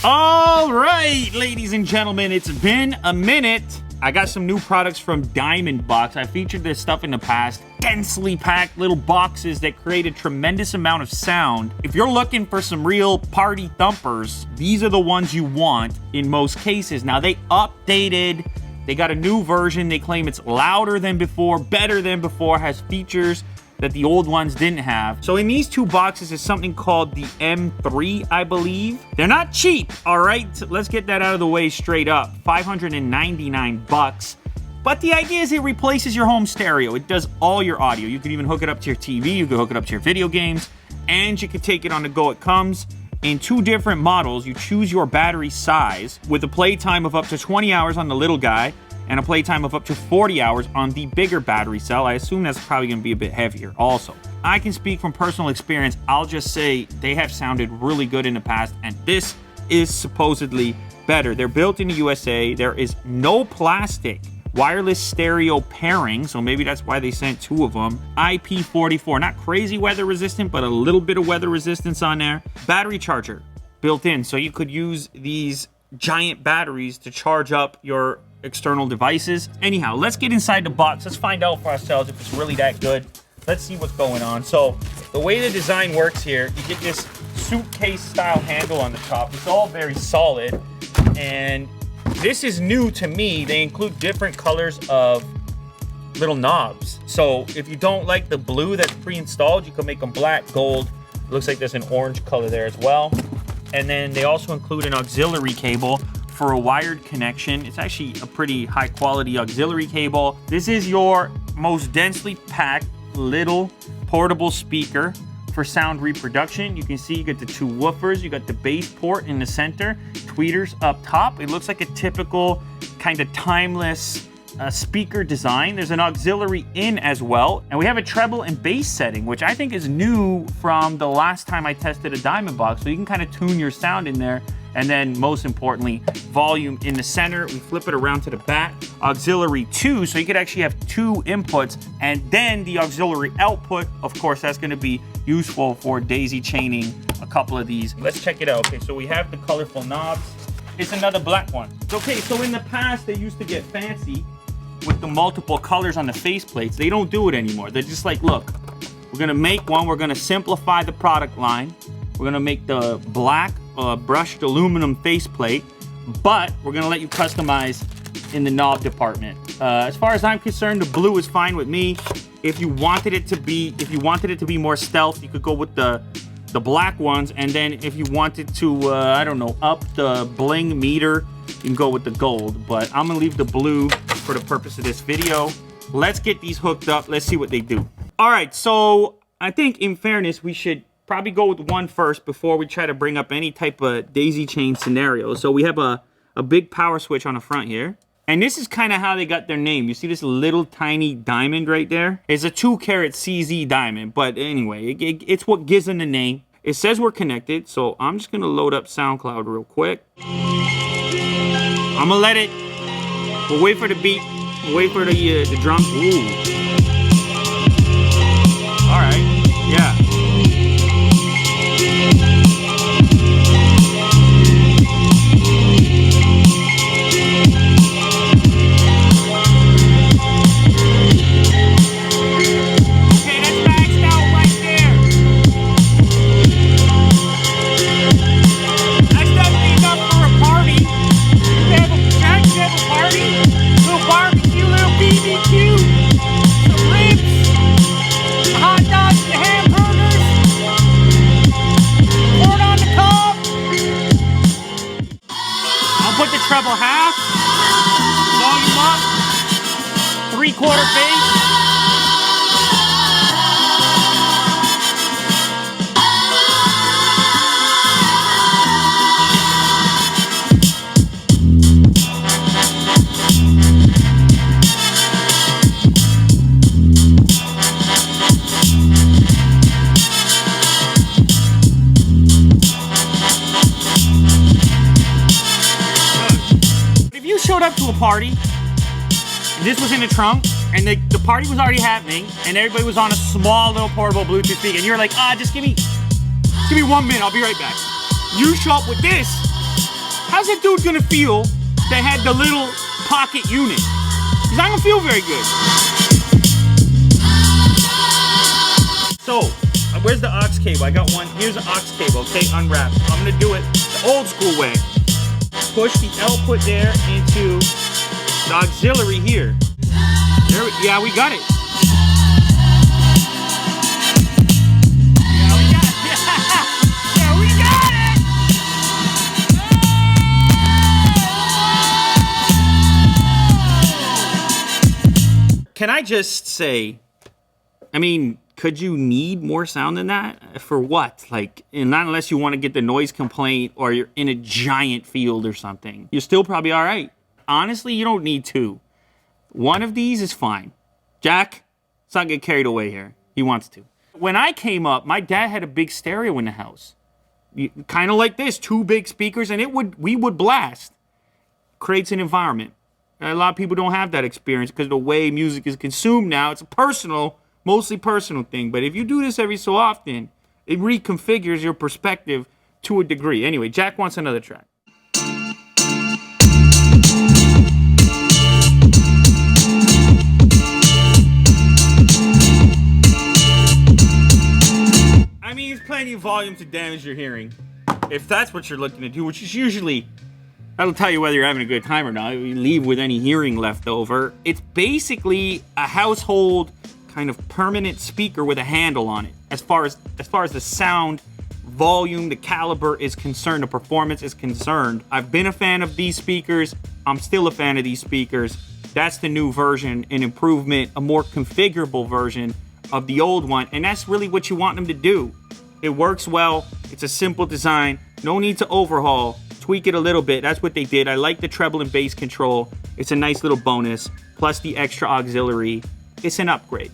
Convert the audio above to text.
All right, ladies and gentlemen, it's been a minute. I got some new products from DiamondBoxx. I featured this stuff in the past. Densely packed little boxes that create a tremendous amount of sound. If you're looking for some real party thumpers, these are the ones you want in most cases. Now, they updated. They got a new version. They claim it's louder than before, better than before, has features that the old ones didn't have. So in these two boxes is something called the M3, I believe. They're not cheap, all right? Let's get that out of the way straight up. $599. But the idea is it replaces your home stereo. It does all your audio. You can even hook it up to your TV. You can hook it up to your video games. And you can take it on the go. It comes in two different models. You choose your battery size with a playtime of up to 20 hours on the little guy and a playtime of up to 40 hours on the bigger battery cell. I assume that's probably going to be a bit heavier also. I can speak from personal experience. I'll just say they have sounded really good in the past, and this is supposedly better. They're built in the USA. There is no plastic. Wireless stereo pairing, so maybe that's why they sent two of them. IP44, not crazy weather resistant, but a little bit of weather resistance on there. Battery charger built in, so you could use these giant batteries to charge up your external devices. Anyhow, let's get inside the box. Let's find out for ourselves if it's really that good. Let's see what's going on. So the way the design works here, you get this suitcase style handle on the top. It's all very solid, and this is new to me. They include different colors of little knobs. So if you don't like the blue that's pre-installed, you can make them black, gold. It looks like there's an orange color there as well. And then they also include an auxiliary cable for a wired connection. It's actually a pretty high quality auxiliary cable. This is your most densely packed little portable speaker for sound reproduction. You can see you got the two woofers, you got the bass port in the center, tweeters up top. It looks like a typical kind of timeless speaker design. There's an auxiliary in as well. And we have a treble and bass setting, which I think is new from the last time I tested a DiamondBoxx. So you can kind of tune your sound in there. And then most importantly, volume in the center. We flip it around to the back. Auxiliary 2, so you could actually have two inputs. And then the auxiliary output, of course, that's gonna be useful for daisy chaining a couple of these. Let's check it out. Okay, so we have the colorful knobs. It's another black one. Okay, so in the past, they used to get fancy with the multiple colors on the faceplates. They don't do it anymore. They're just like, look, we're gonna make one. We're gonna simplify the product line. We're gonna make the black brushed aluminum faceplate, but we're gonna let you customize in the knob department. As far as I'm concerned, the blue is fine with me. If you wanted it to be more stealth, you could go with the black ones, and then if you wanted to, I don't know, up the bling meter, you can go with the gold. But I'm gonna leave the blue for the purpose of this video. Let's get these hooked up. Let's see what they do. All right, so I think in fairness, we should probably go with one first before we try to bring up any type of daisy chain scenario. So we have a big power switch on the front here. And this is kind of how they got their name. You see this little tiny diamond right there? It's a 2-carat CZ diamond. But anyway, it's what gives them the name. It says we're connected. So I'm just going to load up SoundCloud real quick. I'm going to let it. We'll wait for the beat. We'll wait for the drums. Ooh. All right. Yeah. Put the treble half, volume up, 3/4 bass. Showed up to a party, and this was in the trunk, and the party was already happening, and everybody was on a small little portable Bluetooth speaker, and you're like, just give me 1 minute, I'll be right back. You show up with this, How's that dude gonna feel that had the little pocket unit? He's not gonna feel very good. So, where's the aux cable? I got one. Here's the aux cable, okay, unwrapped. I'm gonna do it the old school way. Push the output there into the auxiliary here. Yeah, we got it. Can I just say, I mean, could you need more sound than that? For what? Like, and not unless you want to get the noise complaint or you're in a giant field or something. You're still probably all right. Honestly, you don't need two. One of these is fine. Jack, let's not get carried away here. He wants to. When I came up, my dad had a big stereo in the house. Kind of like this, two big speakers, and we would blast. Creates an environment. A lot of people don't have that experience because the way music is consumed now, it's a personal, mostly personal thing. But if you do this every so often, it reconfigures your perspective to a degree. Anyway, Jack wants another track. I mean, there's plenty of volume to damage your hearing. If that's what you're looking to do, which is usually... that'll tell you whether you're having a good time or not. You leave with any hearing left over. It's basically a household kind of permanent speaker with a handle on it. As far as the sound, volume, the caliber is concerned, the performance is concerned. I've been a fan of these speakers. I'm still a fan of these speakers. That's the new version, an improvement, a more configurable version of the old one. And that's really what you want them to do. It works well. It's a simple design. No need to overhaul. Tweak it a little bit. That's what they did. I like the treble and bass control. It's a nice little bonus. Plus the extra auxiliary. It's an upgrade.